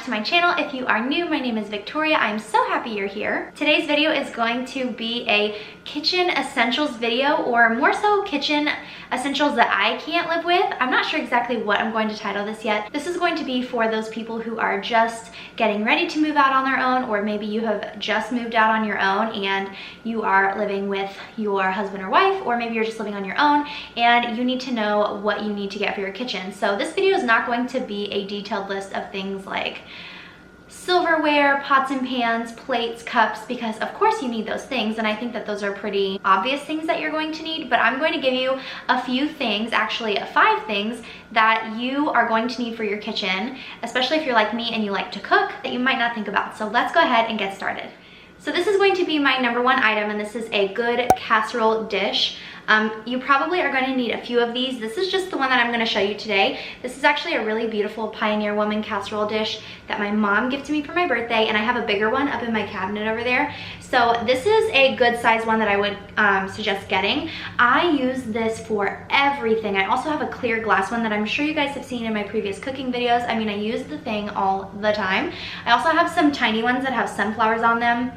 to my channel. If you are new, my name is Victoria. I'm so happy you're here. Today's video is going to be a kitchen essentials video, or more so kitchen essentials that I can't live with. I'm not sure exactly what I'm going to title this yet. This is going to be for those people who are just getting ready to move out on their own, or maybe you have just moved out on your own and you are living with your husband or wife, or maybe you're just living on your own and you need to know what you need to get for your kitchen. So this video is not going to be a detailed list of things like silverware, pots and pans, plates, cups, because of course you need those things, and I think that those are pretty obvious things that you're going to need, but I'm going to give you a few things, actually 5 things that you are going to need for your kitchen, especially if you're like me and you like to cook, that you might not think about. So let's go ahead and get started. So this is going to be my number 1 item, and this is a good casserole dish. You probably are going to need a few of these. This is just the one that I'm going to show you today. This is actually a really beautiful Pioneer Woman casserole dish that my mom gifted me for my birthday, and I have a bigger one up in my cabinet over there. So this is a good size one that I would suggest getting. I use this for everything. I also have a clear glass one that I'm sure you guys have seen in my previous cooking videos. I mean, I use the thing all the time. I also have some tiny ones that have sunflowers on them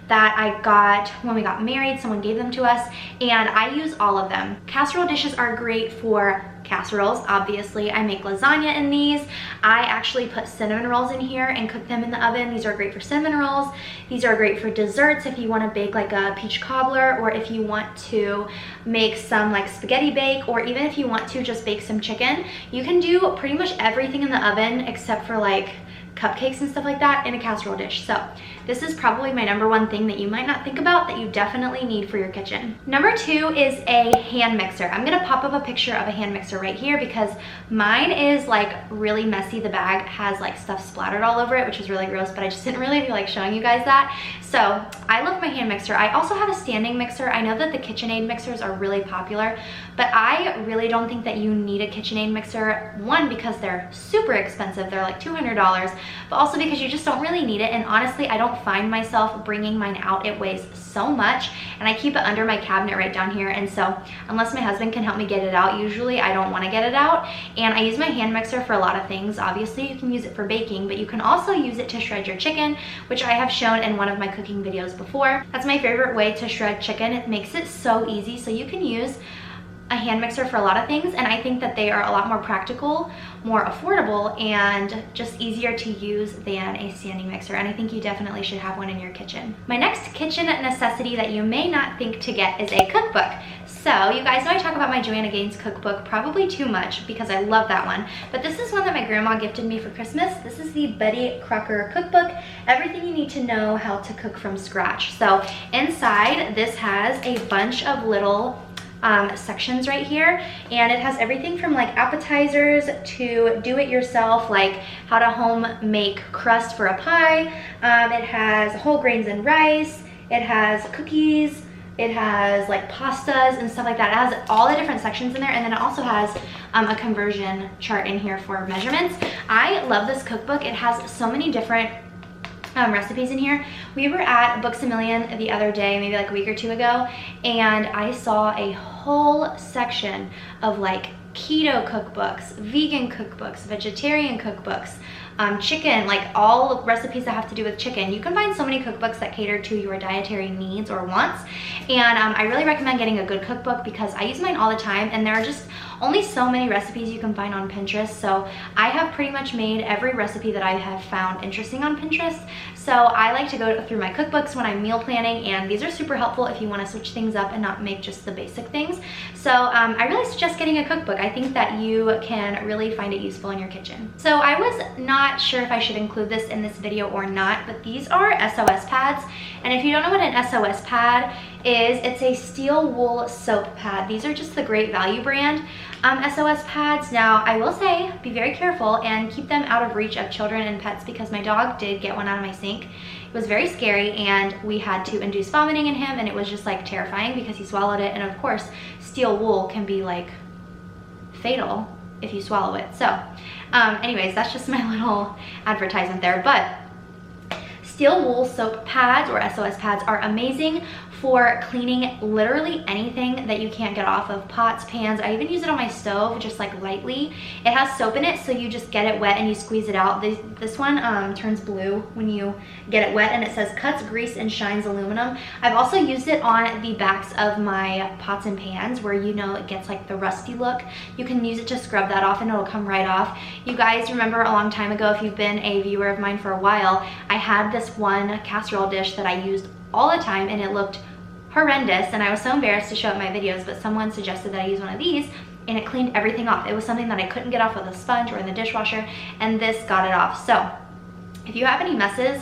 that I got when we got married. Someone gave them to us, and I use all of them. Casserole dishes are great for casseroles, obviously. I make lasagna in these. I actually put cinnamon rolls in here and cook them in the oven. These are great for cinnamon rolls. These are great for desserts if you want to bake like a peach cobbler, or if you want to make some like spaghetti bake, or even if you want to just bake some chicken. You can do pretty much everything in the oven except for like cupcakes and stuff like that in a casserole dish. So this is probably my number 1 thing that you might not think about that you definitely need for your kitchen. Number 2 is a hand mixer. I'm gonna pop up a picture of a hand mixer right here because mine is like really messy. The bag has like stuff splattered all over it, which is really gross, but I just didn't really feel like showing you guys that. So I love my hand mixer. I also have a standing mixer. I know that the KitchenAid mixers are really popular, but I really don't think that you need a KitchenAid mixer. One, because they're super expensive. They're like $200, but also because you just don't really need it. And honestly, I don't find myself bringing mine out. It weighs so much, and I keep it under my cabinet right down here. And so unless my husband can help me get it out, usually I don't want to get it out. And I use my hand mixer for a lot of things. Obviously you can use it for baking, but you can also use it to shred your chicken, which I have shown in one of my cooking videos before. That's my favorite way to shred chicken. It makes it so easy. So you can use a hand mixer for a lot of things, and I think that they are a lot more practical, more affordable, and just easier to use than a standing mixer, and I think you definitely should have one in your kitchen. My next kitchen necessity that you may not think to get is a cookbook. So you guys know I talk about my Joanna Gaines cookbook probably too much because I love that one, but this is one that my grandma gifted me for Christmas. This is the Betty Crocker cookbook, everything you need to know how to cook from scratch. So inside this has a bunch of little sections right here, and it has everything from like appetizers to do-it-yourself, like how to home make crust for a pie. It has whole grains and rice. It has cookies. It has like pastas and stuff like that. It has all the different sections in there, and then it also has a conversion chart in here for measurements. I love this cookbook. It has so many different recipes in here. We were at Books A Million the other day, maybe like a week or 2 ago, and I saw a whole section of like keto cookbooks, vegan cookbooks, vegetarian cookbooks, chicken, like all recipes that have to do with chicken. You can find so many cookbooks that cater to your dietary needs or wants, and I really recommend getting a good cookbook because I use mine all the time, and there are just only so many recipes you can find on Pinterest. So I have pretty much made every recipe that I have found interesting on Pinterest. So I like to go through my cookbooks when I'm meal planning, and these are super helpful if you want to switch things up and not make just the basic things. So I really suggest getting a cookbook. I think that you can really find it useful in your kitchen. So I was not sure if I should include this in this video or not, but these are SOS pads. And if you don't know what an SOS pad is, it's a steel wool soap pad. These are just the Great Value brand SOS pads. Now I will say be very careful and keep them out of reach of children and pets, because my dog did get one out of my sink. It was very scary, and we had to induce vomiting in him, and it was just like terrifying because he swallowed it, and of course steel wool can be like fatal if you swallow it. So anyways, that's just my little advertisement there. But steel wool soap pads, or SOS pads, are amazing for cleaning literally anything that you can't get off of, pots, pans. I even use it on my stove, just like lightly. It has soap in it, so you just get it wet and you squeeze it out. This one turns blue when you get it wet, and it says cuts, grease, and shines aluminum. I've also used it on the backs of my pots and pans where, you know, it gets like the rusty look. You can use it to scrub that off and it'll come right off. You guys remember a long time ago, if you've been a viewer of mine for a while, I had this one casserole dish that I used all the time and it looked horrendous, and I was so embarrassed to show it in my videos, but someone suggested that I use one of these and it cleaned everything off. It was something that I couldn't get off with a sponge or in the dishwasher, and this got it off. So if you have any messes,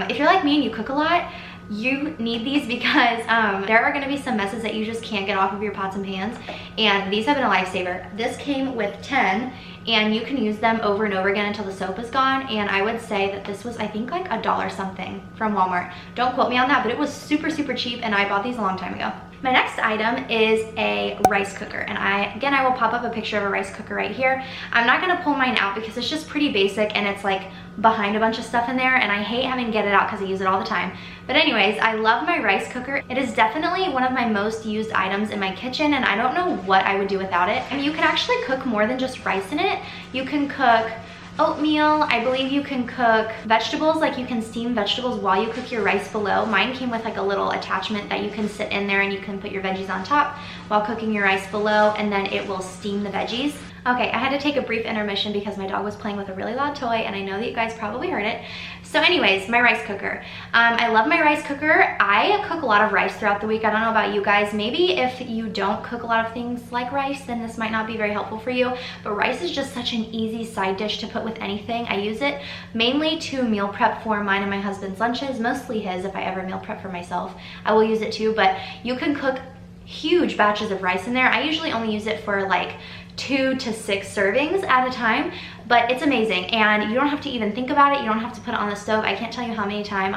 if you're like me and you cook a lot, you need these because there are gonna be some messes that you just can't get off of your pots and pans, and these have been a lifesaver. This came with 10, and you can use them over and over again until the soap is gone, and I would say that this was, I think, like $1 something from Walmart. Don't quote me on that, but it was super, super cheap, and I bought these a long time ago. My next item is a rice cooker, and I will pop up a picture of a rice cooker right here. I'm not gonna pull mine out because it's just pretty basic and it's like behind a bunch of stuff in there, and I hate having to get it out because I use it all the time. But anyways, I love my rice cooker. It is definitely one of my most used items in my kitchen, and I don't know what I would do without it. I mean, you can actually cook more than just rice in it. You can cook oatmeal. I believe you can cook vegetables, like you can steam vegetables while you cook your rice below. Mine came with like a little attachment that you can sit in there and you can put your veggies on top while cooking your rice below, and then it will steam the veggies. Okay, I had to take a brief intermission because my dog was playing with a really loud toy, and I know that you guys probably heard it. So anyways, my rice cooker. I love my rice cooker. I cook a lot of rice throughout the week. I don't know about you guys. Maybe if you don't cook a lot of things like rice, then this might not be very helpful for you. But rice is just such an easy side dish to put with anything. I use it mainly to meal prep for mine and my husband's lunches, mostly his. If I ever meal prep for myself, I will use it too. But you can cook huge batches of rice in there. I usually only use it for like 2 to 6 servings at a time, but it's amazing, and you don't have to even think about it. You don't have to put it on the stove. I can't tell you how many times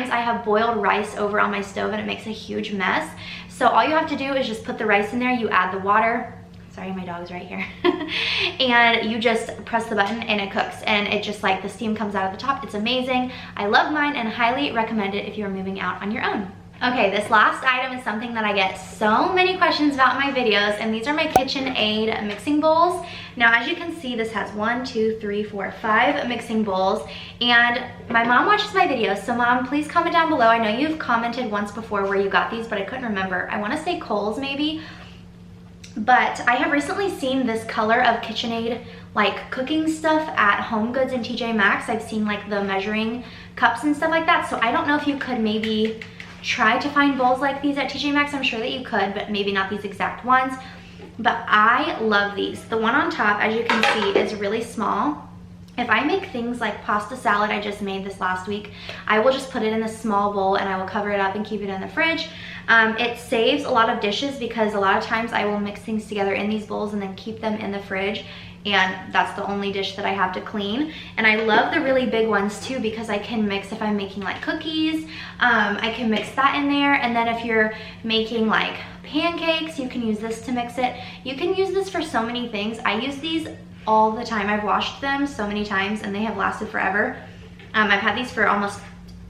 I have boiled rice over on my stove and it makes a huge mess. So all you have to do is just put the rice in there, you add the water. Sorry, my dog's right here. And you just press the button and it cooks, and it just like the steam comes out of the top. It's amazing. I love mine and highly recommend it if you're moving out on your own. Okay, this last item is something that I get so many questions about in my videos, and these are my KitchenAid mixing bowls. Now, as you can see, this has 1, 2, 3, 4, 5 mixing bowls, and my mom watches my videos, so Mom, please comment down below. I know you've commented once before where you got these, but I couldn't remember. I want to say Kohl's maybe, but I have recently seen this color of KitchenAid like cooking stuff at Home Goods and TJ Maxx. I've seen like the measuring cups and stuff like that, so I don't know if you could maybe try to find bowls like these at TJ Maxx. I'm sure that you could, but maybe not these exact ones. But I love these. The one on top, as you can see, is really small. If I make things like pasta salad, I just made this last week, I will just put it in a small bowl and I will cover it up and keep it in the fridge. It saves a lot of dishes because a lot of times I will mix things together in these bowls and then keep them in the fridge, and that's the only dish that I have to clean. And I love the really big ones too because I can mix, if I'm making like cookies, I can mix that in there. And then if you're making like pancakes, you can use this to mix it. You can use this for so many things. I use these all the time. I've washed them so many times and they have lasted forever. I've had these for almost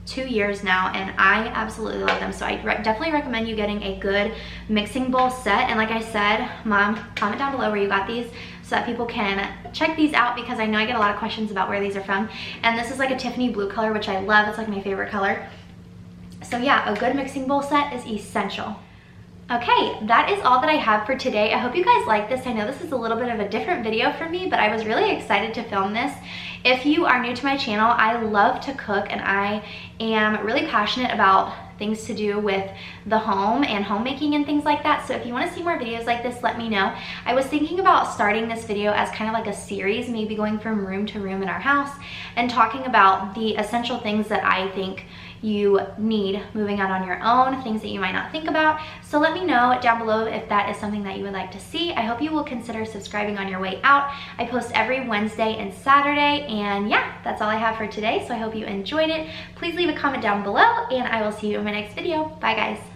2 years now, and I absolutely love them. So I definitely recommend you getting a good mixing bowl set. And like I said, Mom, comment down below where you got these so that people can check these out, because I know I get a lot of questions about where these are from. And this is like a Tiffany blue color, which I love. It's like my favorite color. So yeah, a good mixing bowl set is essential. Okay, that is all that I have for today. I hope you guys like this. I know this is a little bit of a different video for me, but I was really excited to film this. If you are new to my channel, I love to cook, and I am really passionate about things to do with the home and homemaking and things like that. So if you want to see more videos like this, let me know. I was thinking about starting this video as kind of like a series, maybe going from room to room in our house and talking about the essential things that I think you need moving out on your own, things that you might not think about. So let me know down below if that is something that you would like to see. I hope you will consider subscribing on your way out. I post every Wednesday and Saturday, and yeah, that's all I have for today. So I hope you enjoyed it. Please leave a comment down below, and I will see you in my next video. Bye guys.